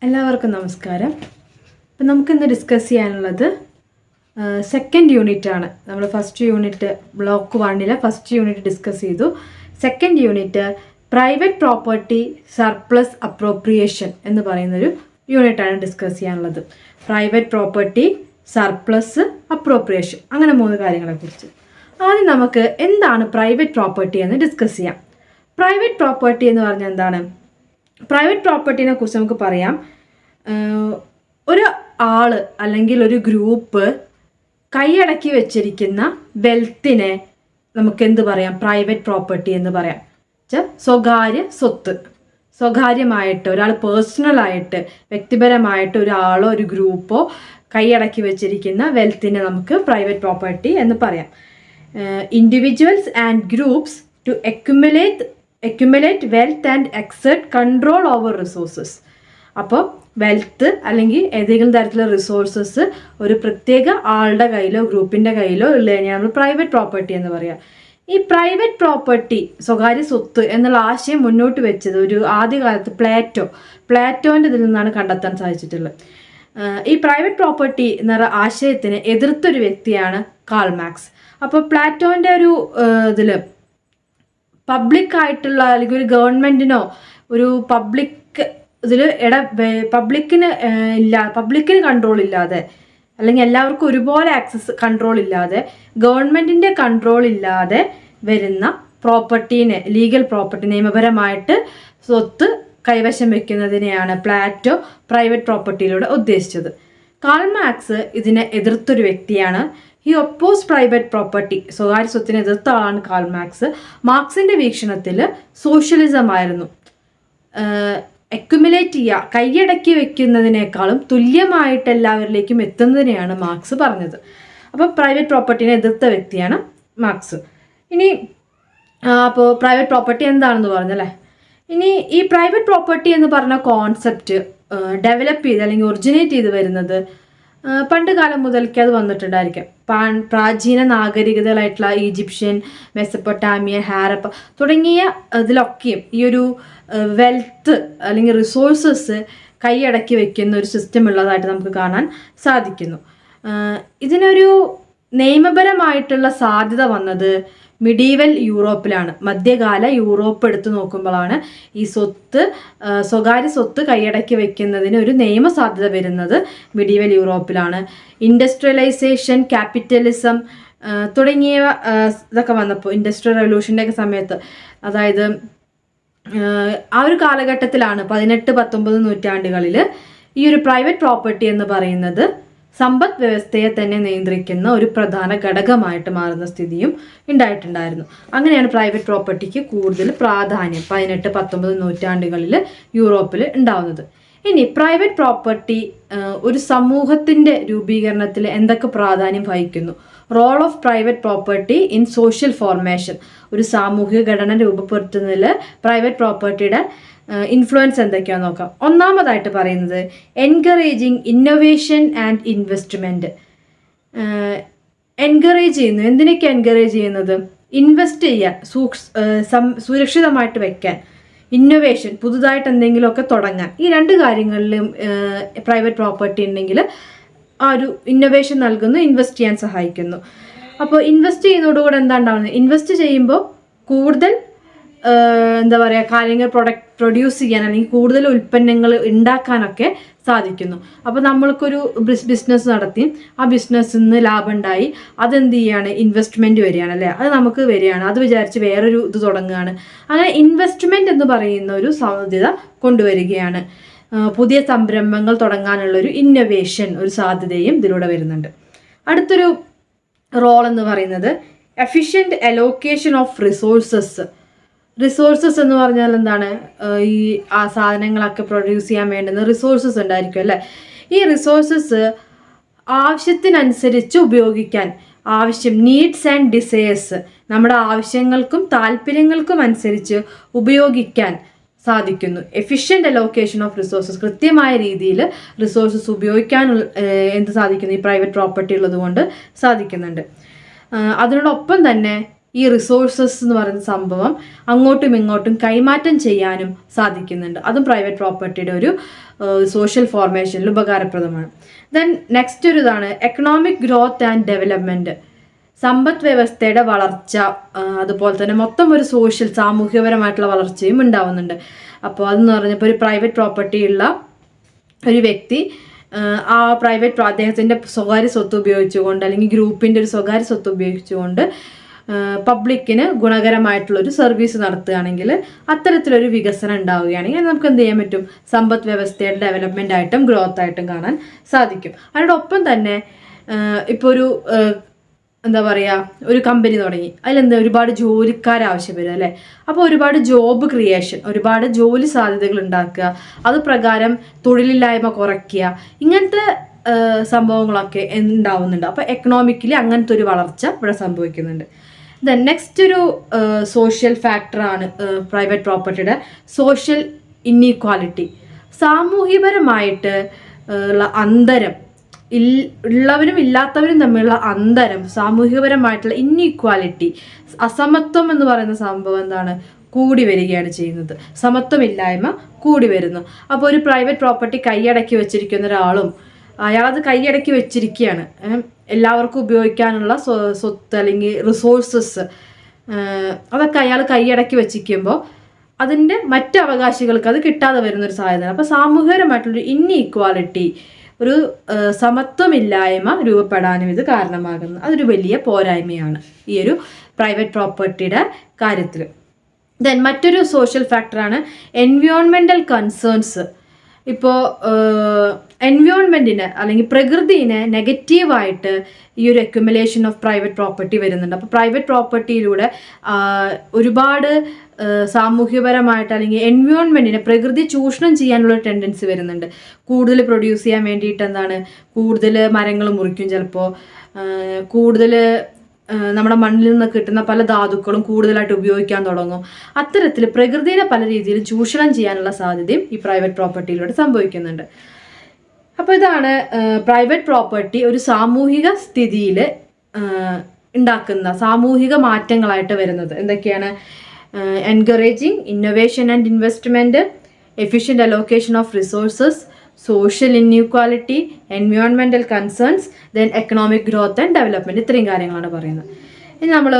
എല്ലാവർക്കും നമസ്കാരം. അപ്പം നമുക്കിന്ന് ഡിസ്കസ് ചെയ്യാനുള്ളത് സെക്കൻഡ് യൂണിറ്റ് ആണ്. നമ്മൾ first unit block 1 first unit discuss ചെയ്തു. Second unit private property surplus appropriation എന്ന് പറയുന്നൊരു യൂണിറ്റാണ് ഡിസ്കസ് ചെയ്യാനുള്ളത്. പ്രൈവറ്റ് പ്രോപ്പർട്ടി സർപ്ലസ് അപ്രോപ്രിയേഷൻ, അങ്ങനെ 3 കാര്യങ്ങളെക്കുറിച്ച്. ആദ്യം നമുക്ക് എന്താണ് പ്രൈവറ്റ് പ്രോപ്പർട്ടി എന്ന് ഡിസ്കസ് ചെയ്യാം. പ്രൈവറ്റ് പ്രോപ്പർട്ടി എന്ന് പറഞ്ഞാൽ എന്താണ്? പ്രൈവറ്റ് പ്രോപ്പർട്ടിനെ കുറിച്ച് നമുക്ക് പറയാം, ഒരു ആള് അല്ലെങ്കിൽ ഒരു ഗ്രൂപ്പ് കൈയടക്കി വെച്ചിരിക്കുന്ന വെൽത്തിനെ നമുക്ക് എന്ത് പറയാം? പ്രൈവറ്റ് പ്രോപ്പർട്ടി എന്ന് പറയാം. സ്വകാര്യ സ്വത്ത്, സ്വകാര്യമായിട്ട് ഒരാൾ പേഴ്സണലായിട്ട് വ്യക്തിപരമായിട്ട് ഒരാളോ ഒരു ഗ്രൂപ്പോ കൈയടക്കി വെച്ചിരിക്കുന്ന വെൽത്തിനെ നമുക്ക് പ്രൈവറ്റ് പ്രോപ്പർട്ടി എന്ന് പറയാം. Individuals and groups to accumulate wealth and exert control over resources. അപ്പോൾ വെൽത്ത് അല്ലെങ്കിൽ ഏതെങ്കിലും തരത്തിലുള്ള റിസോഴ്സസ് ഒരു പ്രത്യേക ആളുടെ കയ്യിലോ ഗ്രൂപ്പിൻ്റെ കയ്യിലോ ഉള്ളതിനെ നമ്മൾ പ്രൈവറ്റ് പ്രോപ്പർട്ടി എന്ന് പറയാം. ഈ പ്രൈവറ്റ് പ്രോപ്പർട്ടി, സ്വകാര്യ സ്വത്ത് എന്നുള്ള ആശയം മുന്നോട്ട് വെച്ചത് ഒരു ആദ്യകാലത്ത് പ്ലാറ്റോൻ്റെ ഇതിൽ നിന്നാണ് കണ്ടെത്താൻ സാധിച്ചിട്ടുള്ളത്. ഈ പ്രൈവറ്റ് പ്രോപ്പർട്ടി എന്ന ആശയത്തിന് എതിർത്തൊരു വ്യക്തിയാണ് കാൾ മാർക്സ്. അപ്പോൾ പ്ലാറ്റോൻ്റെ ഒരു ഇതിൽ പബ്ലിക്കായിട്ടുള്ള അല്ലെങ്കിൽ ഒരു ഗവൺമെൻറ്റിനോ ഒരു പബ്ലിക് ഇതിൽ പബ്ലിക്കിന് കൺട്രോൾ ഇല്ലാതെ അല്ലെങ്കിൽ എല്ലാവർക്കും ഒരുപോലെ ആക്സസ് കൺട്രോൾ ഇല്ലാതെ ഗവൺമെൻറ്റിൻ്റെ കൺട്രോൾ ഇല്ലാതെ വരുന്ന പ്രോപ്പർട്ടീനെ, ലീഗൽ പ്രോപ്പർട്ടി, നിയമപരമായിട്ട് സ്വത്ത് കൈവശം വെക്കുന്നതിനെയാണ് പ്ലാറ്റോ പ്രൈവറ്റ് പ്രോപ്പർട്ടിയിലൂടെ ഉദ്ദേശിച്ചത്. കാൾ മാർക്സ് ഇതിനെ എതിർത്തൊരു വ്യക്തിയാണ്. ഹി ഒപ്പോസ് പ്രൈവറ്റ് പ്രോപ്പർട്ടി, സ്വകാര്യ സ്വത്തിനെ എതിർത്ത ആളാണ് കാൾ മാർക്സ്. മാർക്സിൻ്റെ വീക്ഷണത്തിൽ സോഷ്യലിസം ആയിരുന്നു അക്യുമുലേറ്റ് ചെയ്യുക, കൈയടക്കി വെക്കുന്നതിനേക്കാളും തുല്യമായിട്ട് എല്ലാവരിലേക്കും എത്തുന്നതിനെയാണ് മാർക്സ് പറഞ്ഞത്. അപ്പോൾ പ്രൈവറ്റ് പ്രോപ്പർട്ടിനെ എതിർത്ത വ്യക്തിയാണ് മാർക്സ്. ഇനി അപ്പോൾ പ്രൈവറ്റ് പ്രോപ്പർട്ടി എന്താണെന്ന് പറഞ്ഞല്ലേ. ഇനി ഈ പ്രൈവറ്റ് പ്രോപ്പർട്ടി എന്ന് പറഞ്ഞ കോൺസെപ്റ്റ് ഡെവലപ്പ് ചെയ്ത് അല്ലെങ്കിൽ ഒറിജിനേറ്റ് ചെയ്ത് വരുന്നത് പണ്ട് കാലം മുതൽക്കേ അത് വന്നിട്ടുണ്ടായിരിക്കാം. പ്രാചീന നാഗരികതകളായിട്ടുള്ള ഈജിപ്ഷ്യൻ, മെസപ്പൊട്ടാമിയ, ഹാരപ്പ തുടങ്ങിയ ഇതിലൊക്കെയും ഈ ഒരു വെൽത്ത് അല്ലെങ്കിൽ റിസോഴ്സസ് കൈയടക്കി വെക്കുന്ന ഒരു സിസ്റ്റം ഉള്ളതായിട്ട് നമുക്ക് കാണാൻ സാധിക്കുന്നു. ഇതിനൊരു നിയമപരമായിട്ടുള്ള സാധ്യത വന്നത് മിഡീവൽ യൂറോപ്പിലാണ്. മധ്യകാല യൂറോപ്പ് എടുത്തു നോക്കുമ്പോഴാണ് ഈ സ്വകാര്യ സ്വത്ത് കൈയടക്കി വെക്കുന്നതിന് ഒരു നിയമസാധ്യത വരുന്നത് മിഡീവൽ യൂറോപ്പിലാണ്. ഇൻഡസ്ട്രിയലൈസേഷൻ, ക്യാപിറ്റലിസം തുടങ്ങിയ ഇതൊക്കെ വന്നപ്പോൾ, ഇൻഡസ്ട്രിയൽ റവല്യൂഷൻ്റെ ഒക്കെ സമയത്ത്, അതായത് ആ ഒരു കാലഘട്ടത്തിലാണ് 18-19 നൂറ്റാണ്ടുകളിൽ ഈ ഒരു പ്രൈവറ്റ് പ്രോപ്പർട്ടി എന്ന് പറയുന്നത് സമ്പദ് വ്യവസ്ഥയെ തന്നെ നിയന്ത്രിക്കുന്ന ഒരു പ്രധാന ഘടകമായിട്ട് മാറുന്ന സ്ഥിതിയും ഉണ്ടായിട്ടുണ്ടായിരുന്നു. അങ്ങനെയാണ് പ്രൈവറ്റ് പ്രോപ്പർട്ടിക്ക് കൂടുതൽ പ്രാധാന്യം 18-19 നൂറ്റാണ്ടുകളിൽ യൂറോപ്പിൽ ഉണ്ടാവുന്നത്. ഇനി പ്രൈവറ്റ് പ്രോപ്പർട്ടി ഒരു സമൂഹത്തിൻ്റെ രൂപീകരണത്തിൽ എന്തൊക്കെ പ്രാധാന്യം വഹിക്കുന്നു? Role of private property in social formation, ഒരു സാമൂഹിക ഘടന രൂപപ്പെടുത്തുന്നതിൽ പ്രൈവറ്റ് പ്രോപ്പർട്ടിയുടെ ഇൻഫ്ലുവൻസ് എന്തൊക്കെയാണെന്ന് നോക്കാം. ഒന്നാമതായിട്ട് പറയുന്നത് encouraging innovation and investment. Encourage ചെയ്യുന്നു. എന്തിനൊക്കെ എൻകറേജ് ചെയ്യുന്നത്? ഇൻവെസ്റ്റ് ചെയ്യാൻ, സുരക്ഷിതമായിട്ട് വെക്കാൻ, ഇന്നൊവേഷൻ, പുതുതായിട്ട് എന്തെങ്കിലുമൊക്കെ തുടങ്ങാൻ. ഈ 2 കാര്യങ്ങളിലും പ്രൈവറ്റ് പ്രോപ്പർട്ടി ഉണ്ടെങ്കിൽ ആ ഒരു ഇന്നൊവേഷൻ നൽകുന്നു, ഇൻവെസ്റ്റ് ചെയ്യാൻ സഹായിക്കുന്നു. അപ്പോൾ ഇൻവെസ്റ്റ് ചെയ്യുന്നതോടുകൂടെ എന്താ ഉണ്ടാവുന്നത്? ഇൻവെസ്റ്റ് ചെയ്യുമ്പോൾ കൂടുതൽ എന്താ പറയുക, കാര്യങ്ങൾ പ്രൊഡ്യൂസ് ചെയ്യാൻ അല്ലെങ്കിൽ കൂടുതൽ ഉൽപ്പന്നങ്ങൾ ഉണ്ടാക്കാനൊക്കെ സാധിക്കുന്നു. അപ്പോൾ നമ്മൾക്കൊരു ബിസിനസ് നടത്തി ആ ബിസിനസ്സിൽ നിന്ന് ലാഭം ഉണ്ടായി, അതെന്ത് ചെയ്യാണ്? ഇൻവെസ്റ്റ്മെൻറ്റ് വരികയാണ് അല്ലേ, അത് നമുക്ക് വരികയാണ്, അത് വിചാരിച്ച് വേറൊരു ഇത് തുടങ്ങുകയാണ്. അങ്ങനെ ഇൻവെസ്റ്റ്മെൻറ്റ് എന്ന് പറയുന്ന ഒരു സാധ്യത കൊണ്ടുവരികയാണ്. പുതിയ സംരംഭങ്ങൾ തുടങ്ങാനുള്ളൊരു ഇന്നൊവേഷൻ, ഒരു സാധ്യതയും ഇതിലൂടെ വരുന്നുണ്ട്. അടുത്തൊരു റോൾ എന്ന് പറയുന്നത് എഫിഷ്യൻറ്റ് അലോക്കേഷൻ ഓഫ് റിസോഴ്സസ് എന്ന് പറഞ്ഞാൽ എന്താണ്? ഈ ആ സാധനങ്ങളൊക്കെ പ്രൊഡ്യൂസ് ചെയ്യാൻ വേണ്ടുന്ന റിസോഴ്സസ് ഉണ്ടായിരിക്കും അല്ലേ? ഈ റിസോഴ്സസ് ആവശ്യത്തിനനുസരിച്ച് ഉപയോഗിക്കാൻ, നീഡ്സ് ആൻഡ് ഡിസയേഴ്സ്, നമ്മുടെ ആവശ്യങ്ങൾക്കും താല്പര്യങ്ങൾക്കും അനുസരിച്ച് ഉപയോഗിക്കാൻ സാധിക്കുന്നു. എഫിഷ്യൻ്റ് അലോക്കേഷൻ ഓഫ് റിസോഴ്സസ്, കൃത്യമായ രീതിയിൽ റിസോഴ്സസ് ഉപയോഗിക്കാൻ എന്ത് സാധിക്കുന്നു? ഈ പ്രൈവറ്റ് പ്രോപ്പർട്ടി ഉള്ളത് കൊണ്ട് സാധിക്കുന്നുണ്ട്. അതിനോടൊപ്പം തന്നെ ഈ റിസോഴ്സസ് എന്ന് പറയുന്ന സംഭവം അങ്ങോട്ടും ഇങ്ങോട്ടും കൈമാറ്റം ചെയ്യാനും സാധിക്കുന്നുണ്ട്. അതും പ്രൈവറ്റ് പ്രോപ്പർട്ടിയുടെ ഒരു സോഷ്യൽ ഫോർമേഷനിൽ ഉപകാരപ്രദമാണ്. ദെൻ നെക്സ്റ്റ് ഒരു ഇതാണ് എക്കണോമിക് ഗ്രോത്ത് ആൻഡ് ഡെവലപ്മെൻറ്റ്. സമ്പദ് വ്യവസ്ഥയുടെ വളർച്ച, അതുപോലെ തന്നെ മൊത്തം ഒരു സാമൂഹികപരമായിട്ടുള്ള വളർച്ചയും ഉണ്ടാവുന്നുണ്ട്. അപ്പോൾ അതെന്ന് പറഞ്ഞപ്പോൾ ഒരു പ്രൈവറ്റ് പ്രോപ്പർട്ടി ഉള്ള ഒരു വ്യക്തി ആ അദ്ദേഹത്തിൻ്റെ സ്വകാര്യ സ്വത്ത് ഉപയോഗിച്ചുകൊണ്ട്, അല്ലെങ്കിൽ ഗ്രൂപ്പിൻ്റെ ഒരു സ്വകാര്യ സ്വത്ത് ഉപയോഗിച്ചുകൊണ്ട് പബ്ലിക്കിന് ഗുണകരമായിട്ടുള്ളൊരു സർവീസ് നടത്തുകയാണെങ്കിൽ, അത്തരത്തിലൊരു വികസനം ഉണ്ടാവുകയാണെങ്കിൽ നമുക്ക് എന്ത് ചെയ്യാൻ പറ്റും? സമ്പദ് വ്യവസ്ഥയുടെ ഡെവലപ്മെൻ്റ് ആയിട്ടും ഗ്രോത്ത് ആയിട്ടും കാണാൻ സാധിക്കും. അതിനോടൊപ്പം തന്നെ ഇപ്പോൾ ഒരു എന്താ പറയുക, ഒരു കമ്പനി തുടങ്ങി, അതിലെന്താ ഒരുപാട് ജോലിക്കാർ ആവശ്യം വരും അല്ലേ? അപ്പോൾ ഒരുപാട് ജോബ് ക്രിയേഷൻ, ഒരുപാട് ജോലി സാധ്യതകൾ ഉണ്ടാക്കുക, അത് പ്രകാരം തൊഴിലില്ലായ്മ കുറയ്ക്കുക, ഇങ്ങനത്തെ സംഭവങ്ങളൊക്കെ ഉണ്ടാവുന്നുണ്ട്. അപ്പോൾ എക്കണോമിക്കലി അങ്ങനത്തെ ഒരു വളർച്ച ഇവിടെ സംഭവിക്കുന്നുണ്ട്. ദെൻ നെക്സ്റ്റ് ഒരു സോഷ്യൽ ഫാക്ടറാണ് പ്രൈവറ്റ് പ്രോപ്പർട്ടിയുടെ സോഷ്യൽ ഇന്നീക്വാലിറ്റി. സാമൂഹികപരമായിട്ട് ഉള്ള അന്തരം, ഉള്ളവരും ഇല്ലാത്തവരും തമ്മിലുള്ള അന്തരം, സാമൂഹികപരമായിട്ടുള്ള ഇന്നീക്വാലിറ്റി, അസമത്വം എന്ന് പറയുന്ന സംഭവം എന്താണ്? കൂടി വരികയാണ് ചെയ്യുന്നത്. സമത്വമില്ലായ്മ കൂടി വരുന്നു. അപ്പോൾ ഒരു പ്രൈവറ്റ് പ്രോപ്പർട്ടി കൈയടക്കി വെച്ചിരിക്കുന്ന ഒരാളും അയാളത് കൈയടക്കി വെച്ചിരിക്കുകയാണ്. എല്ലാവർക്കും ഉപയോഗിക്കാനുള്ള സ്വത്ത് അല്ലെങ്കിൽ റിസോഴ്സസ് അതൊക്കെ അയാൾ കൈയടക്കി വെച്ചിരിക്കുമ്പോൾ അതിൻ്റെ മറ്റ് അവകാശികൾക്ക് അത് കിട്ടാതെ വരുന്നൊരു സാധ്യത. അപ്പോൾ സാമൂഹികപരമായിട്ടുള്ളൊരു ഇൻഈക്വാലിറ്റി, ഒരു സമത്വമില്ലായ്മ രൂപപ്പെടാനും ഇത് കാരണമാകുന്നു. അതൊരു വലിയ പോരായ്മയാണ് ഈ ഒരു പ്രൈവറ്റ് പ്രോപ്പർട്ടിയുടെ കാര്യത്തിൽ. ദെൻ മറ്റൊരു സോഷ്യൽ ഫാക്ടറാണ് എൻവയോൺമെൻറ്റൽ കൺസേൺസ്. ഇപ്പോൾ എൻവയോൺമെൻറ്റിന് അല്ലെങ്കിൽ പ്രകൃതിനെ നെഗറ്റീവായിട്ട് ഈ ഒരു അക്യുമുലേഷൻ ഓഫ് പ്രൈവറ്റ് പ്രോപ്പർട്ടി വരുന്നുണ്ട്. അപ്പോൾ പ്രൈവറ്റ് പ്രോപ്പർട്ടിയിലൂടെ ഒരുപാട് സാമൂഹ്യപരമായിട്ട് അല്ലെങ്കിൽ എൻവയോൺമെൻറ്റിനെ, പ്രകൃതി ചൂഷണം ചെയ്യാനുള്ള ടെൻഡൻസി വരുന്നുണ്ട്. കൂടുതൽ പ്രൊഡ്യൂസ് ചെയ്യാൻ വേണ്ടിയിട്ട് എന്താണ്, കൂടുതൽ മരങ്ങൾ മുറിക്കും, ചിലപ്പോൾ കൂടുതൽ നമ്മുടെ മണ്ണിൽ നിന്ന് കിട്ടുന്ന പല ധാതുക്കളും കൂടുതലായിട്ട് ഉപയോഗിക്കാൻ തുടങ്ങും. അത്തരത്തിൽ പ്രകൃതിയെ പല രീതിയിൽ ചൂഷണം ചെയ്യാനുള്ള സാധ്യതയും ഈ പ്രൈവറ്റ് പ്രോപ്പർട്ടിയിലൂടെ സംഭവിക്കുന്നുണ്ട്. അപ്പോൾ ഇതാണ് പ്രൈവറ്റ് പ്രോപ്പർട്ടി ഒരു സാമൂഹിക സ്ഥിതിയിൽ ഉണ്ടാക്കുന്ന സാമൂഹിക മാറ്റങ്ങളായിട്ട് വരുന്നത്. എന്തൊക്കെയാണ്? Encouraging innovation and investment, efficient allocation of resources, social inequality, environmental concerns, then economic growth and development. ഇത്രയും കാര്യങ്ങളാണ് പറയുന്നത്. ഇനി നമ്മൾ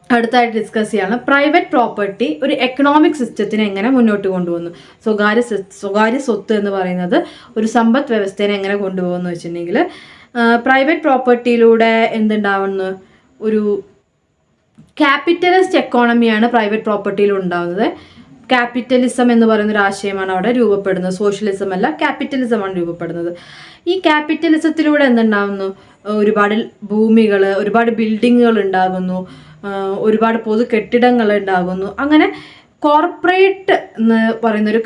അടുത്തായിട്ട് ഡിസ്കസ് ചെയ്യാണ് പ്രൈവറ്റ് പ്രോപ്പർട്ടി ഒരു എക്കണോമിക് സിസ്റ്റത്തിനെ എങ്ങനെ മുന്നോട്ട് കൊണ്ടുപോകുന്നു. സ്വകാര്യ സ്വത്ത് എന്ന് പറയുന്നത് ഒരു സമ്പദ് വ്യവസ്ഥയെ എങ്ങനെ കൊണ്ടുപോകുന്നു വെച്ചിട്ടുണ്ടെങ്കിൽ, പ്രൈവറ്റ് പ്രോപ്പർട്ടിയിലൂടെ എന്തുണ്ടാവുന്നു? ഒരു ക്യാപിറ്റലിസ്റ്റ് എക്കോണമിയാണ് പ്രൈവറ്റ് പ്രോപ്പർട്ടിയിൽ ഉണ്ടാകുന്നത്. ക്യാപിറ്റലിസം എന്ന് പറയുന്ന ഒരു ആശയമാണ് അവിടെ രൂപപ്പെടുന്നത്. സോഷ്യലിസം അല്ല, ക്യാപിറ്റലിസമാണ് രൂപപ്പെടുന്നത്. ഈ ക്യാപിറ്റലിസത്തിലൂടെ എന്തുണ്ടാകുന്നു? ഒരുപാട് ഭൂമികൾ, ഒരുപാട് ബിൽഡിങ്ങുകൾ ഉണ്ടാകുന്നു, ഒരുപാട് പൊതു കെട്ടിടങ്ങൾ ഉണ്ടാകുന്നു. അങ്ങനെ കോർപ്പറേറ്റ് എന്ന് പറയുന്നൊരു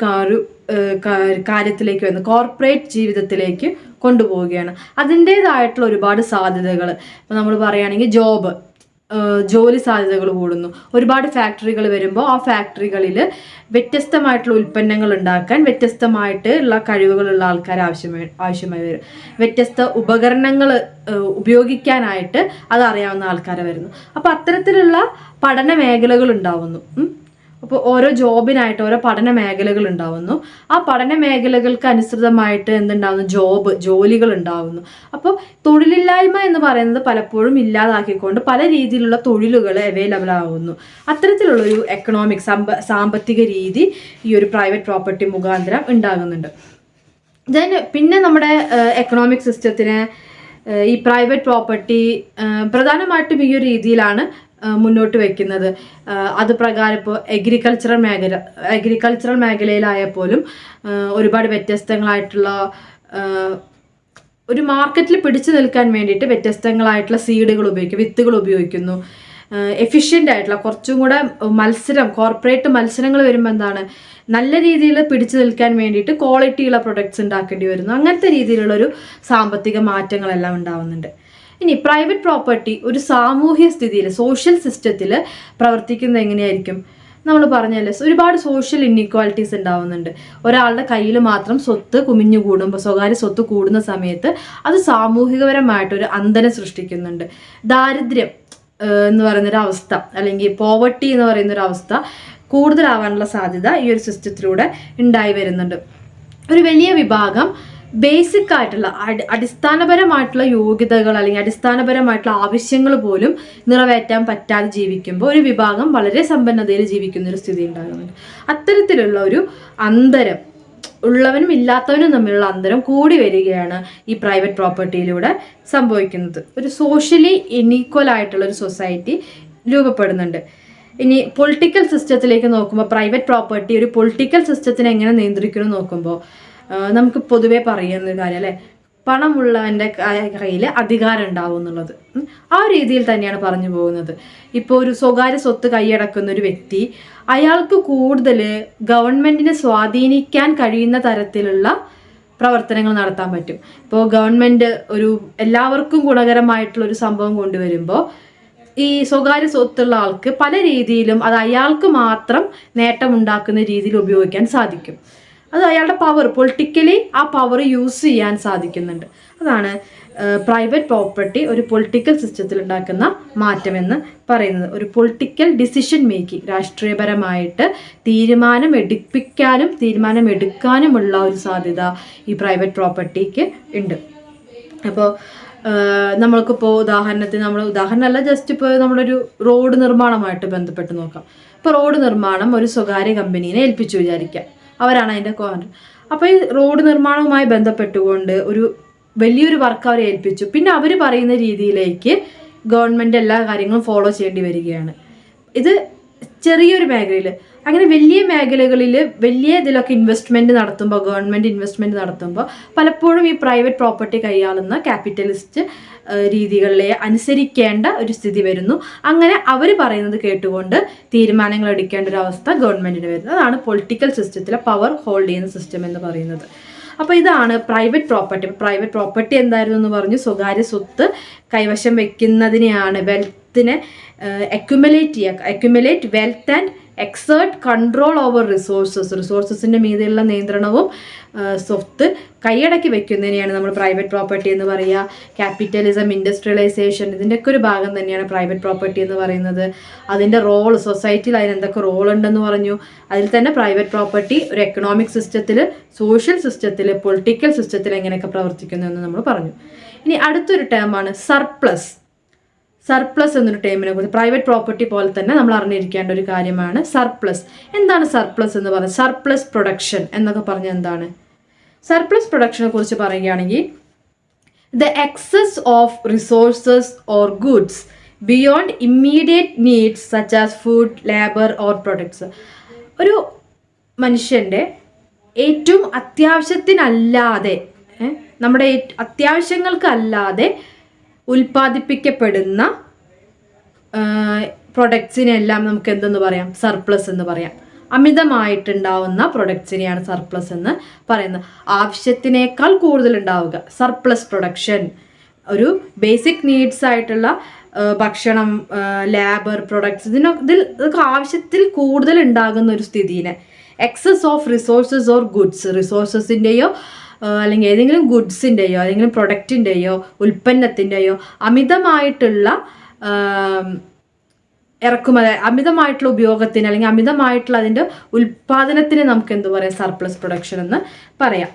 കാര്യത്തിലേക്ക് വരുന്നു, കോർപ്പറേറ്റ് ജീവിതത്തിലേക്ക് കൊണ്ടുപോവുകയാണ്. അതിൻ്റേതായിട്ടുള്ള ഒരുപാട് സാധ്യതകൾ, ഇപ്പോൾ നമ്മൾ പറയുകയാണെങ്കിൽ ജോലി സാധ്യതകൾ കൂടുന്നു. ഒരുപാട് ഫാക്ടറികൾ വരുമ്പോൾ ആ ഫാക്ടറികളിൽ വ്യത്യസ്തമായിട്ടുള്ള ഉൽപ്പന്നങ്ങൾ ഉണ്ടാക്കാൻ വ്യത്യസ്തമായിട്ടുള്ള കഴിവുകളുള്ള ആൾക്കാർ ആവശ്യമായി വരും. വ്യത്യസ്ത ഉപകരണങ്ങൾ ഉപയോഗിക്കാനായിട്ട് അതറിയാവുന്ന ആൾക്കാരെ വരുന്നു. അപ്പോൾ അത്തരത്തിലുള്ള പഠന മേഖലകൾ ഉണ്ടാവുന്നു. അപ്പോൾ ഓരോ ജോബിനായിട്ട് ഓരോ പഠന മേഖലകൾ ഉണ്ടാവുന്നു. ആ പഠന മേഖലകൾക്ക് അനുസൃതമായിട്ട് എന്തുണ്ടാവുന്നു? ജോലികൾ ഉണ്ടാവുന്നു. അപ്പോൾ തൊഴിലില്ലായ്മ എന്ന് പറയുന്നത് പലപ്പോഴും ഇല്ലാതാക്കിക്കൊണ്ട് പല രീതിയിലുള്ള തൊഴിലുകൾ അവൈലബിൾ ആവുന്നു. അത്തരത്തിലുള്ളൊരു എക്കണോമിക് സാമ്പത്തിക രീതി ഈ ഒരു പ്രൈവറ്റ് പ്രോപ്പർട്ടി മുഖാന്തരം ഉണ്ടാകുന്നുണ്ട്. പിന്നെ നമ്മുടെ എക്കണോമിക് സിസ്റ്റത്തിന് ഈ പ്രൈവറ്റ് പ്രോപ്പർട്ടി പ്രധാനമായിട്ടും ഈ ഒരു രീതിയിലാണ് മുന്നോട്ട് വയ്ക്കുന്നത്. അത് പ്രകാരം ഇപ്പോൾ അഗ്രികൾച്ചറൽ മേഖലയിലായപ്പോലും ഒരുപാട് വ്യത്യസ്തങ്ങളായിട്ടുള്ള ഒരു മാർക്കറ്റിൽ പിടിച്ചു നിൽക്കാൻ വേണ്ടിയിട്ട് വ്യത്യസ്തങ്ങളായിട്ടുള്ള സീഡുകൾ ഉപയോഗിക്കും, വിത്തുകൾ ഉപയോഗിക്കുന്നു. എഫിഷ്യൻ്റ് ആയിട്ടുള്ള കുറച്ചും കൂടെ കോർപ്പറേറ്റ് മത്സരങ്ങൾ വരുമ്പോൾ എന്താണ്, നല്ല രീതിയിൽ പിടിച്ചു നിൽക്കാൻ വേണ്ടിയിട്ട് ക്വാളിറ്റിയുള്ള പ്രൊഡക്ട്സ് ഉണ്ടാക്കേണ്ടി വരുന്നു. അങ്ങനത്തെ രീതിയിലുള്ളൊരു സാമ്പത്തിക മാറ്റങ്ങളെല്ലാം ഉണ്ടാവുന്നുണ്ട്. ഇനി പ്രൈവറ്റ് പ്രോപ്പർട്ടി ഒരു സാമൂഹ്യ സ്ഥിതിയിൽ, സോഷ്യൽ സിസ്റ്റത്തിൽ പ്രവർത്തിക്കുന്നത് എങ്ങനെയായിരിക്കും? നമ്മൾ പറഞ്ഞല്ലേ, ഒരുപാട് സോഷ്യൽ ഇൻഇക്വാലിറ്റീസ് ഉണ്ടാവുന്നുണ്ട്. ഒരാളുടെ കയ്യിൽ മാത്രം സ്വത്ത് കുമിഞ്ഞു കൂടുമ്പോൾ, സ്വകാര്യ സ്വത്ത് കൂടുന്ന സമയത്ത് അത് സാമൂഹികപരമായിട്ടൊരു അന്തരം സൃഷ്ടിക്കുന്നുണ്ട്. ദാരിദ്ര്യം എന്ന് പറയുന്നൊരു അവസ്ഥ, അല്ലെങ്കിൽ പോവർട്ടി എന്ന് പറയുന്നൊരു അവസ്ഥ കൂടുതലാവാനുള്ള സാധ്യത ഈ ഒരു സിസ്റ്റത്തിലൂടെ ഉണ്ടായി വരുന്നുണ്ട്. ഒരു വലിയ വിഭാഗം ബേസിക് ആയിട്ടുള്ള അടിസ്ഥാനപരമായിട്ടുള്ള യോഗ്യതകൾ അല്ലെങ്കിൽ അടിസ്ഥാനപരമായിട്ടുള്ള ആവശ്യങ്ങൾ പോലും നിറവേറ്റാൻ പറ്റാതെ ജീവിക്കുമ്പോൾ ഒരു വിഭാഗം വളരെ സമ്പന്നതയിൽ ജീവിക്കുന്ന ഒരു സ്ഥിതി ഉണ്ടാകുന്നുണ്ട്. അത്തരത്തിലുള്ള ഒരു അന്തരം, ഉള്ളവനും ഇല്ലാത്തവനും തമ്മിലുള്ള അന്തരം കൂടി വരികയാണ് ഈ പ്രൈവറ്റ് പ്രോപ്പർട്ടിയിലൂടെ സംഭവിക്കുന്നത്. ഒരു സോഷ്യലി ഇൻഈക്വൽ ആയിട്ടുള്ള ഒരു സൊസൈറ്റി രൂപപ്പെടുന്നുണ്ട്. ഇനി പൊളിറ്റിക്കൽ സിസ്റ്റത്തിലേക്ക് നോക്കുമ്പോൾ പ്രൈവറ്റ് പ്രോപ്പർട്ടി ഒരു പൊളിറ്റിക്കൽ സിസ്റ്റത്തിനെ എങ്ങനെ നിയന്ത്രിക്കുന്നു നോക്കുമ്പോൾ നമുക്ക് പൊതുവെ പറയുന്ന കാര്യം അല്ലേ, പണമുള്ളവൻ്റെ കയ്യിൽ അധികാരം ഉണ്ടാവും എന്നുള്ളത്. ആ രീതിയിൽ തന്നെയാണ് പറഞ്ഞു പോകുന്നത്. ഇപ്പോൾ ഒരു സ്വകാര്യ സ്വത്ത് കൈയടക്കുന്ന ഒരു വ്യക്തി, അയാൾക്ക് കൂടുതൽ ഗവൺമെൻറ്റിനെ സ്വാധീനിക്കാൻ കഴിയുന്ന തരത്തിലുള്ള പ്രവർത്തനങ്ങൾ നടത്താൻ പറ്റും. ഇപ്പോൾ ഗവൺമെൻറ് ഒരു എല്ലാവർക്കും ഗുണകരമായിട്ടുള്ളൊരു സംഭവം കൊണ്ടുവരുമ്പോൾ ഈ സ്വകാര്യ സ്വത്തുള്ള ആൾക്ക് പല രീതിയിലും അത് അയാൾക്ക് മാത്രം നേട്ടമുണ്ടാക്കുന്ന രീതിയിൽ ഉപയോഗിക്കാൻ സാധിക്കും. അത് അയാളുടെ പവർ, പൊളിറ്റിക്കലി ആ പവർ യൂസ് ചെയ്യാൻ സാധിക്കുന്നുണ്ട്. അതാണ് പ്രൈവറ്റ് പ്രോപ്പർട്ടി ഒരു പൊളിറ്റിക്കൽ സിസ്റ്റത്തിൽ ഉണ്ടാക്കുന്ന മാറ്റമെന്ന് പറയുന്നത്. ഒരു പൊളിറ്റിക്കൽ ഡിസിഷൻ മേക്കിംഗ്, രാഷ്ട്രീയപരമായിട്ട് തീരുമാനമെടുക്കാനുമുള്ള ഒരു സാധ്യത ഈ പ്രൈവറ്റ് പ്രോപ്പർട്ടിക്ക് ഉണ്ട്. അപ്പോൾ നമ്മൾക്കിപ്പോൾ ഉദാഹരണമല്ല, ജസ്റ്റ് ഇപ്പോൾ നമ്മളൊരു റോഡ് നിർമ്മാണമായിട്ട് ബന്ധപ്പെട്ട് നോക്കാം. ഇപ്പോൾ റോഡ് നിർമ്മാണം ഒരു സ്വകാര്യ കമ്പനീനെ ഏൽപ്പിച്ചു വിചാരിക്കാം, അവരാണ് അതിൻ്റെ കോൺട്രാക്ടർ. അപ്പോൾ ഈ റോഡ് നിർമ്മാണവുമായി ബന്ധപ്പെട്ടുകൊണ്ട് ഒരു വലിയൊരു വർക്ക് അവരെ ഏൽപ്പിച്ചു. പിന്നെ അവർ പറയുന്ന രീതിയിലേക്ക് ഗവൺമെൻറ് എല്ലാ കാര്യങ്ങളും ഫോളോ ചെയ്യേണ്ടി വരികയാണ്. ഇത് ചെറിയൊരു മേഖലയിൽ. അങ്ങനെ വലിയ മേഖലകളിൽ വലിയ ഇതിലൊക്കെ ഗവൺമെൻറ് ഇൻവെസ്റ്റ്മെൻറ്റ് നടത്തുമ്പോൾ പലപ്പോഴും ഈ പ്രൈവറ്റ് പ്രോപ്പർട്ടി കൈയാളുന്ന ക്യാപിറ്റലിസ്റ്റ് രീതികളിലെ അനുസരിക്കേണ്ട ഒരു സ്ഥിതി വരുന്നു. അങ്ങനെ അവർ പറയുന്നത് കേട്ടുകൊണ്ട് തീരുമാനങ്ങൾ എടുക്കേണ്ട ഒരു അവസ്ഥ ഗവൺമെൻറ്റിന് വരുന്നത്. അതാണ് പൊളിറ്റിക്കൽ സിസ്റ്റത്തിലെ പവർ ഹോൾഡ് ചെയ്യുന്ന സിസ്റ്റം എന്ന് പറയുന്നത്. അപ്പോൾ ഇതാണ് പ്രൈവറ്റ് പ്രോപ്പർട്ടി. പ്രൈവറ്റ് പ്രോപ്പർട്ടി എന്തായിരുന്നു എന്ന് പറഞ്ഞു, സ്വകാര്യ സ്വത്ത് കൈവശം വെക്കുന്നതിനെയാണ് വെൽത്തിനെ accumulate wealth and exert control over റിസോഴ്സസിൻ്റെ മീതെയുള്ള നിയന്ത്രണവും സ്വത്ത് കൈയടക്കി വെക്കുന്നതിനെയാണ് നമ്മൾ പ്രൈവറ്റ് പ്രോപ്പർട്ടി എന്ന് പറയുക. ക്യാപിറ്റലിസം, ഇൻഡസ്ട്രിയലൈസേഷൻ, ഇതിൻ്റെയൊക്കെ ഒരു ഭാഗം തന്നെയാണ് പ്രൈവറ്റ് പ്രോപ്പർട്ടി എന്ന് പറയുന്നത്. അതിൻ്റെ റോൾ, സൊസൈറ്റിയിൽ അതിന് എന്തൊക്കെ റോൾ ഉണ്ടെന്ന് പറഞ്ഞു. അതിൽ തന്നെ പ്രൈവറ്റ് പ്രോപ്പർട്ടി ഒരു എക്കണോമിക് സിസ്റ്റത്തിൽ, സോഷ്യൽ സിസ്റ്റത്തിൽ, പൊളിറ്റിക്കൽ സിസ്റ്റത്തിൽ എങ്ങനെയൊക്കെ പ്രവർത്തിക്കുന്നു എന്ന് നമ്മൾ പറഞ്ഞു. ഇനി അടുത്തൊരു ടേമാണ് സർപ്ലസ്. സർപ്ലസ് എന്നൊരു ടേമിനെ കുറിച്ച് പ്രൈവറ്റ് പ്രോപ്പർട്ടി പോലെ തന്നെ നമ്മൾ അറിഞ്ഞിരിക്കേണ്ട ഒരു കാര്യമാണ് സർപ്ലസ്. എന്താണ് സർപ്ലസ് എന്ന് പറയുന്നത്? സർപ്ലസ് പ്രൊഡക്ഷൻ എന്നൊക്കെ പറഞ്ഞാൽ എന്താണ്? സർപ്ലസ് പ്രൊഡക്ഷനെ കുറിച്ച് പറയുകയാണെങ്കിൽ the excess of resources or goods beyond immediate needs such as food, labour or products. ഒരു മനുഷ്യൻ്റെ ഏറ്റവും അത്യാവശ്യത്തിനല്ലാതെ, നമ്മുടെ അത്യാവശ്യങ്ങൾക്കല്ലാതെ ഉൽപ്പാദിപ്പിക്കപ്പെടുന്ന പ്രൊഡക്ട്സിനെല്ലാം നമുക്ക് എന്തെന്ന് പറയാം? സർപ്ലസ് എന്ന് പറയാം. അമിതമായിട്ടുണ്ടാവുന്ന പ്രൊഡക്ട്സിനെയാണ് സർപ്ലസ് എന്ന് പറയുന്നത്. ആവശ്യത്തിനേക്കാൾ കൂടുതൽ ഉണ്ടാവുക, സർപ്ലസ് പ്രൊഡക്ഷൻ. ഒരു ബേസിക് നീഡ്സ് ആയിട്ടുള്ള ഭക്ഷണം, ലേബർ, പ്രൊഡക്ട്സ്, ഇതൊക്കെ ആവശ്യത്തിൽ കൂടുതൽ ഉണ്ടാകുന്ന ഒരു സ്ഥിതിനെ excess of resources or goods, റിസോഴ്സസിൻ്റെയോ അല്ലെങ്കിൽ ഏതെങ്കിലും ഗുഡ്സിൻ്റെയോ ഏതെങ്കിലും പ്രൊഡക്റ്റിൻ്റെയോ ഉൽപ്പന്നത്തിൻ്റെയോ അമിതമായിട്ടുള്ള അമിതമായിട്ടുള്ള ഉപയോഗത്തിന് അല്ലെങ്കിൽ അമിതമായിട്ടുള്ള അതിൻ്റെ ഉൽപ്പാദനത്തിന് നമുക്ക് എന്ത് പറയാം? സർപ്ലസ് പ്രൊഡക്ഷൻ എന്ന് പറയാം.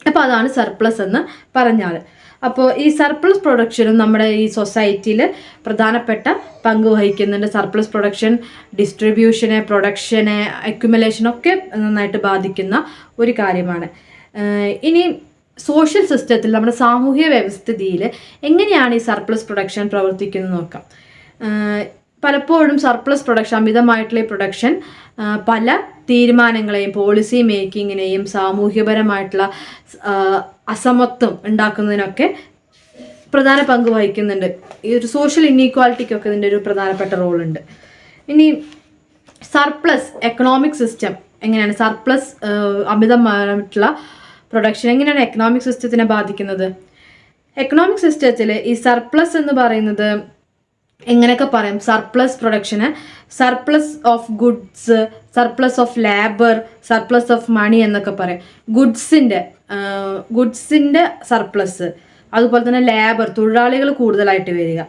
അപ്പോൾ അതാണ് സർപ്ലസ് എന്ന് പറഞ്ഞാൽ. അപ്പോൾ ഈ സർപ്ലസ് പ്രൊഡക്ഷനും നമ്മുടെ ഈ സൊസൈറ്റിയിൽ പ്രധാനപ്പെട്ട പങ്ക് വഹിക്കുന്നുണ്ട്. സർപ്ലസ് പ്രൊഡക്ഷൻ ഡിസ്ട്രിബ്യൂഷനെ, പ്രൊഡക്ഷനെ, അക്യുമുലേഷനൊക്കെ നന്നായിട്ട് ബാധിക്കുന്ന ഒരു കാര്യമാണ്. ഇനി സോഷ്യൽ സിസ്റ്റത്തിൽ, നമ്മുടെ സാമൂഹിക വ്യവസ്ഥിതിയിൽ എങ്ങനെയാണ് ഈ സർപ്ലസ് പ്രൊഡക്ഷൻ പ്രവർത്തിക്കുന്നത് നോക്കാം. പലപ്പോഴും സർപ്ലസ് പ്രൊഡക്ഷൻ, അമിതമായിട്ടുള്ള പ്രൊഡക്ഷൻ പല തീരുമാനങ്ങളെയും പോളിസി മേക്കിങ്ങിനെയും സാമൂഹ്യപരമായിട്ടുള്ള അസമത്വം ഉണ്ടാക്കുന്നതിനൊക്കെ പ്രധാന പങ്ക് വഹിക്കുന്നുണ്ട്. ഈ ഒരു സോഷ്യൽ ഇന്നീക്വാലിറ്റിക്കൊക്കെ ഇതിൻ്റെ ഒരു പ്രധാനപ്പെട്ട റോളുണ്ട്. ഇനി സർപ്ലസ് എക്കണോമിക് സിസ്റ്റം എങ്ങനെയാണ്, സർപ്ലസ് അമിതമായിട്ടുള്ള പ്രൊഡക്ഷൻ എങ്ങനെയാണ് എക്കണോമിക് സിസ്റ്റത്തിനെ ബാധിക്കുന്നത്? എക്കണോമിക് സിസ്റ്റത്തിൽ ഈ സർപ്ലസ് എന്ന് പറയുന്നത് എങ്ങനെയൊക്കെ പറയും? സർപ്ലസ് പ്രൊഡക്ഷന് surplus of goods, surplus of labour, surplus of money എന്നൊക്കെ പറയും. ഗുഡ്സിൻ്റെ സർപ്ലസ്, അതുപോലെ തന്നെ ലേബർ തൊഴിലാളികൾ കൂടുതലായിട്ട് വരിക,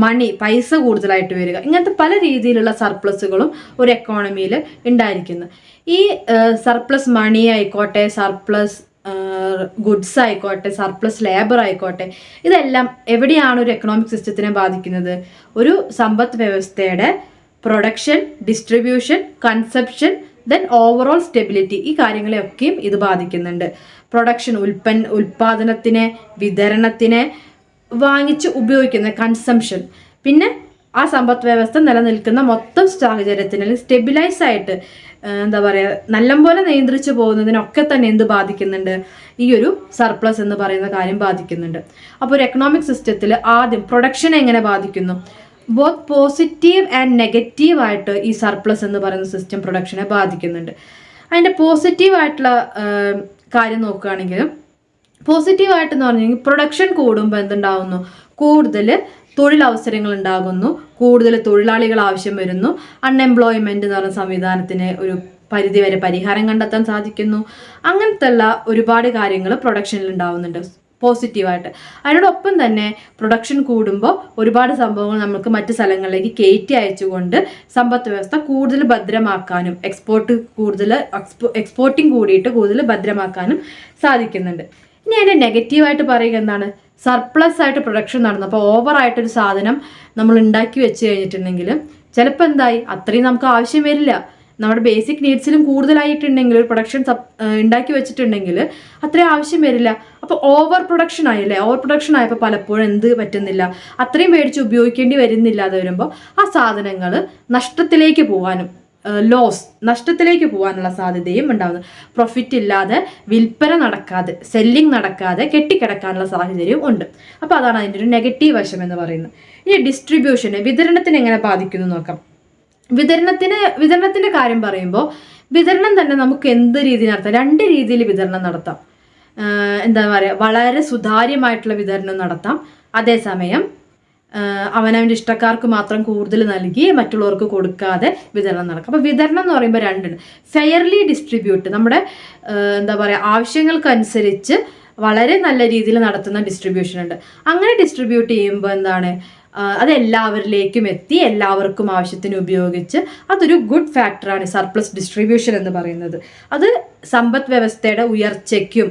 മണി പൈസ കൂടുതലായിട്ട് വരിക, ഇങ്ങനത്തെ പല രീതിയിലുള്ള സർപ്ലസുകളും ഒരു എക്കോണമിയിൽ ഉണ്ടായിരിക്കുന്നു. ഈ സർപ്ലസ് മണി ആയിക്കോട്ടെ, സർപ്ലസ് ഗുഡ്സ് ആയിക്കോട്ടെ, സർപ്ലസ് ലേബർ ആയിക്കോട്ടെ, ഇതെല്ലാം എവിടെയാണ് ഒരു എക്കണോമിക് സിസ്റ്റത്തിനെ ബാധിക്കുന്നത്? ഒരു സമ്പദ് വ്യവസ്ഥയുടെ production, distribution, consumption, then overall stability, ഈ കാര്യങ്ങളെയൊക്കെയും ഇത് ബാധിക്കുന്നുണ്ട്. പ്രൊഡക്ഷൻ ഉൽപാദനത്തിനെ, വിതരണത്തിനെ, വാങ്ങിച്ച് ഉപയോഗിക്കുന്ന കൺസംഷൻ, പിന്നെ ആ സമ്പദ് വ്യവസ്ഥ നിലനിൽക്കുന്ന മൊത്തം സാഹചര്യത്തിന് സ്റ്റെബിലൈസ് ആയിട്ട് എന്താ പറയുക, നല്ലപോലെ നിയന്ത്രിച്ചു പോകുന്നതിനൊക്കെ തന്നെ എന്ത് ബാധിക്കുന്നുണ്ട്? ഈ ഒരു സർപ്ലസ് എന്ന് പറയുന്ന കാര്യം ബാധിക്കുന്നുണ്ട്. അപ്പോൾ ഒരു എക്കണോമിക് സിസ്റ്റത്തിൽ ആദ്യം പ്രൊഡക്ഷനെ എങ്ങനെ ബാധിക്കുന്നു? ബോത്ത് പോസിറ്റീവ് ആൻഡ് നെഗറ്റീവ് ആയിട്ട് ഈ സർപ്ലസ് എന്ന് പറയുന്ന സിസ്റ്റം പ്രൊഡക്ഷനെ ബാധിക്കുന്നുണ്ട്. അതിൻ്റെ പോസിറ്റീവായിട്ടുള്ള കാര്യം നോക്കുകയാണെങ്കിൽ, പോസിറ്റീവായിട്ടെന്ന് പറഞ്ഞു കഴിഞ്ഞാൽ പ്രൊഡക്ഷൻ കൂടുമ്പോൾ എന്തുണ്ടാകുന്നു? കൂടുതൽ തൊഴിലവസരങ്ങൾ ഉണ്ടാകുന്നു, കൂടുതൽ തൊഴിലാളികൾ ആവശ്യം വരുന്നു, അൺഎംപ്ലോയ്മെൻറ്റ് എന്ന് പറയുന്ന സംവിധാനത്തിന് ഒരു പരിധിവരെ പരിഹാരം കണ്ടെത്താൻ സാധിക്കുന്നു. അങ്ങനത്തെ ഉള്ള ഒരുപാട് കാര്യങ്ങൾ പ്രൊഡക്ഷനിൽ ഉണ്ടാകുന്നുണ്ട് പോസിറ്റീവായിട്ട്. അതിനോടൊപ്പം തന്നെ പ്രൊഡക്ഷൻ കൂടുമ്പോൾ ഒരുപാട് സംഭവങ്ങൾ നമുക്ക് മറ്റ് സ്ഥലങ്ങളിലേക്ക് കയറ്റി അയച്ചുകൊണ്ട് സമ്പദ് വ്യവസ്ഥ കൂടുതൽ ഭദ്രമാക്കാനും എക്സ്പോർട്ടിങ് കൂടിയിട്ട് കൂടുതൽ ഭദ്രമാക്കാനും സാധിക്കുന്നുണ്ട്. ഇനി അതിൻ്റെ നെഗറ്റീവായിട്ട് പറയുക എന്താണ്? സർപ്ലസ് ആയിട്ട് പ്രൊഡക്ഷൻ നടന്നു, അപ്പോൾ ഓവറായിട്ടൊരു സാധനം നമ്മൾ ഉണ്ടാക്കി വെച്ച് കഴിഞ്ഞിട്ടുണ്ടെങ്കിൽ ചിലപ്പോൾ എന്തായി, അത്രയും നമുക്ക് ആവശ്യം വരില്ല. നമ്മുടെ ബേസിക് നീഡ്സിലും കൂടുതലായിട്ടുണ്ടെങ്കിൽ ഒരു പ്രൊഡക്ഷൻ ഉണ്ടാക്കി വെച്ചിട്ടുണ്ടെങ്കിൽ അത്രയും ആവശ്യം വരില്ല. അപ്പോൾ ഓവർ പ്രൊഡക്ഷൻ ആയില്ലേ? ഓവർ പ്രൊഡക്ഷൻ ആയപ്പോൾ പലപ്പോഴും എന്ത് പറ്റുന്നില്ല, അത്രയും മേടിച്ച് ഉപയോഗിക്കേണ്ടി വരുന്നില്ലാതെ വരുമ്പോൾ ആ സാധനങ്ങൾ നഷ്ടത്തിലേക്ക് പോകാനും നഷ്ടത്തിലേക്ക് പോകാനുള്ള സാധ്യതയും ഉണ്ടാകുന്നു. പ്രോഫിറ്റ് ഇല്ലാതെ, വിൽപ്പന നടക്കാതെ, സെല്ലിംഗ് നടക്കാതെ കെട്ടിക്കിടക്കാനുള്ള സാഹചര്യവും ഉണ്ട്. അപ്പോൾ അതാണ് അതിൻ്റെ ഒരു നെഗറ്റീവ് വശം എന്ന് പറയുന്നത്. ഇനി ഡിസ്ട്രിബ്യൂഷന്, വിതരണത്തിന് എങ്ങനെ ബാധിക്കുന്നു നോക്കാം. വിതരണത്തിൻ്റെ കാര്യം പറയുമ്പോൾ വിതരണം തന്നെ നമുക്ക് എന്ത് രീതിയിൽ നടത്താം? രണ്ട് രീതിയിൽ വിതരണം നടത്താം. എന്താ പറയുക, വളരെ സുതാര്യമായിട്ടുള്ള വിതരണം നടത്താം, അതേസമയം അവനവൻ്റെ ഇഷ്ടക്കാർക്ക് മാത്രം കൂടുതൽ നൽകി മറ്റുള്ളവർക്ക് കൊടുക്കാതെ വിതരണം നടക്കും. അപ്പോൾ വിതരണം എന്ന് പറയുമ്പോൾ രണ്ടുണ്ട്. ഫെയർലി ഡിസ്ട്രിബ്യൂട്ട്, നമ്മുടെ എന്താ പറയുക, ആവശ്യങ്ങൾക്കനുസരിച്ച് വളരെ നല്ല രീതിയിൽ നടത്തുന്ന ഡിസ്ട്രിബ്യൂഷൻ ഉണ്ട്. അങ്ങനെ ഡിസ്ട്രിബ്യൂട്ട് ചെയ്യുമ്പോൾ എന്താണ്, അത് എല്ലാവരിലേക്കും എത്തി എല്ലാവർക്കും ആവശ്യത്തിന് ഉപയോഗിച്ച് അതൊരു ഗുഡ് ഫാക്ടറാണ് സർപ്ലസ് ഡിസ്ട്രിബ്യൂഷൻ എന്ന് പറയുന്നത്. അത് സമ്പദ് വ്യവസ്ഥയുടെ ഉയർച്ചയ്ക്കും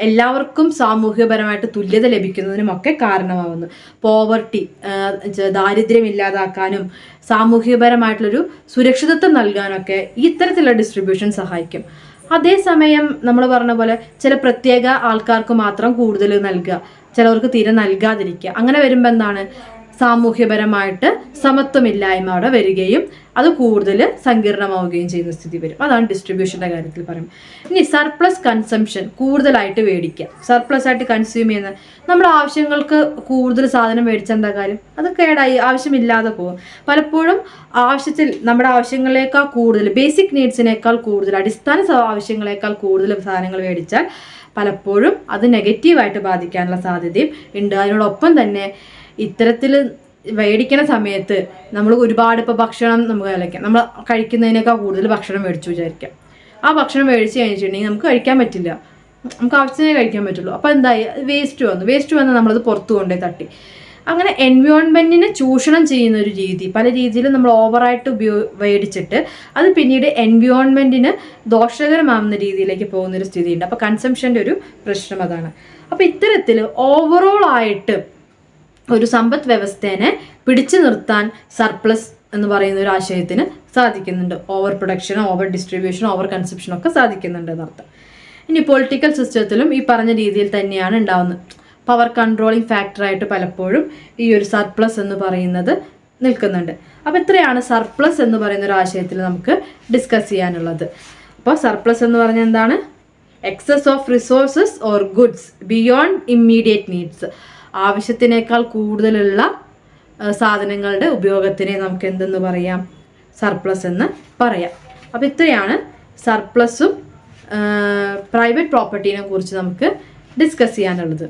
എല്ലാവർക്കും സാമൂഹികപരമായിട്ട് തുല്യത ലഭിക്കുന്നതിനുമൊക്കെ കാരണമാവുന്നു. പോവർട്ടി, ദാരിദ്ര്യം ഇല്ലാതാക്കാനും സാമൂഹികപരമായിട്ടുള്ളൊരു സുരക്ഷിതത്വം നൽകാനൊക്കെ ഇത്തരത്തിലുള്ള ഡിസ്ട്രിബ്യൂഷൻ സഹായിക്കും. അതേസമയം നമ്മൾ പറഞ്ഞ പോലെ ചില പ്രത്യേക ആൾക്കാർക്ക് മാത്രം കൂടുതൽ നൽകുക, ചിലവർക്ക് തീരെ നൽകാതിരിക്കുക, അങ്ങനെ വരുമ്പോൾ എന്താണ്, സാമൂഹ്യപരമായിട്ട് സമത്വമില്ലായ്മ അവിടെ വരികയും അത് കൂടുതൽ സങ്കീർണമാവുകയും ചെയ്യുന്ന സ്ഥിതി വരും. അതാണ് ഡിസ്ട്രിബ്യൂഷൻ്റെ കാര്യത്തിൽ പറയുന്നത്. ഇനി സർപ്ലസ് കൺസംഷൻ, കൂടുതലായിട്ട് മേടിക്കുക, സർപ്ലസ് ആയിട്ട് കൺസ്യൂം ചെയ്യുന്ന, നമ്മുടെ ആവശ്യങ്ങൾക്ക് കൂടുതൽ സാധനം മേടിച്ചാൽ എന്താ കാര്യം, അത് കേടായി ആവശ്യമില്ലാതെ പോകും. പലപ്പോഴും നമ്മുടെ ആവശ്യങ്ങളേക്കാൾ കൂടുതൽ, ബേസിക് നീഡ്സിനേക്കാൾ കൂടുതൽ, അടിസ്ഥാന ആവശ്യങ്ങളേക്കാൾ കൂടുതൽ സാധനങ്ങൾ മേടിച്ചാൽ പലപ്പോഴും അത് നെഗറ്റീവായിട്ട് ബാധിക്കാനുള്ള സാധ്യതയും ഉണ്ട്. അതിനോടൊപ്പം തന്നെ ഇത്തരത്തിൽ മേടിക്കുന്ന സമയത്ത് നമ്മൾ ഒരുപാട്, ഇപ്പോൾ ഭക്ഷണം നമ്മൾ കഴിക്കുന്നതിനേക്കാൾ കൂടുതൽ ഭക്ഷണം മേടിച്ചു വിചാരിക്കാം. ആ ഭക്ഷണം മേടിച്ച് കഴിഞ്ഞിട്ടുണ്ടെങ്കിൽ നമുക്ക് കഴിക്കാൻ പറ്റില്ല, നമുക്ക് ആവശ്യത്തിനേ കഴിക്കാൻ പറ്റുള്ളൂ. അപ്പോൾ എന്തായി, വേസ്റ്റ് വന്ന് നമ്മളത് പുറത്തു കൊണ്ടേ തട്ടി. അങ്ങനെ എൻവയോൺമെൻറ്റിനെ ചൂഷണം ചെയ്യുന്ന ഒരു രീതി, പല രീതിയിലും നമ്മൾ ഓവറായിട്ട് മേടിച്ചിട്ട് അത് പിന്നീട് എൻവയോൺമെൻറ്റിന് ദോഷകരമാവുന്ന രീതിയിലേക്ക് പോകുന്നൊരു സ്ഥിതിയുണ്ട്. അപ്പോൾ കൺസംഷൻ്റെ ഒരു പ്രശ്നം അതാണ്. അപ്പോൾ ഇത്തരത്തിൽ ഓവറോൾ ആയിട്ട് ഒരു സമ്പദ് വ്യവസ്ഥേനെ പിടിച്ചു നിർത്താൻ സർപ്ലസ് എന്ന് പറയുന്ന ഒരു ആശയത്തിന് സാധിക്കുന്നുണ്ട്. ഓവർ പ്രൊഡക്ഷനോ ഓവർ ഡിസ്ട്രിബ്യൂഷനോ ഓവർ കൺസപ്ഷനോ ഒക്കെ സാധിക്കുന്നുണ്ട് എന്നർത്ഥം. ഇനി പൊളിറ്റിക്കൽ സിസ്റ്റത്തിലും ഈ പറഞ്ഞ രീതിയിൽ തന്നെയാണ് ഉണ്ടാവുന്നത്. പവർ കൺട്രോളിങ് ഫാക്ടറായിട്ട് പലപ്പോഴും ഈ ഒരു സർപ്ലസ് എന്ന് പറയുന്നത് നിൽക്കുന്നുണ്ട്. അപ്പോൾ ഇത്രയാണ് സർപ്ലസ് എന്ന് പറയുന്ന ഒരു ആശയത്തിൽ നമുക്ക് ഡിസ്കസ് ചെയ്യാനുള്ളത്. അപ്പോൾ സർപ്ലസ് എന്ന് പറഞ്ഞാൽ എന്താണ്? Excess of resources or goods beyond immediate needs. ആവശ്യത്തിനേക്കാൾ കൂടുതലുള്ള സാധനങ്ങളുടെ ഉപയോഗത്തിനെ നമുക്ക് എന്തെന്ന് പറയാം? സർപ്ലസ് എന്ന് പറയാം. അപ്പോൾ ഇത്രയാണ് സർപ്ലസും പ്രൈവറ്റ് പ്രോപ്പർട്ടീനെ കുറിച്ച് നമുക്ക് ഡിസ്കസ് ചെയ്യാനുള്ളത്.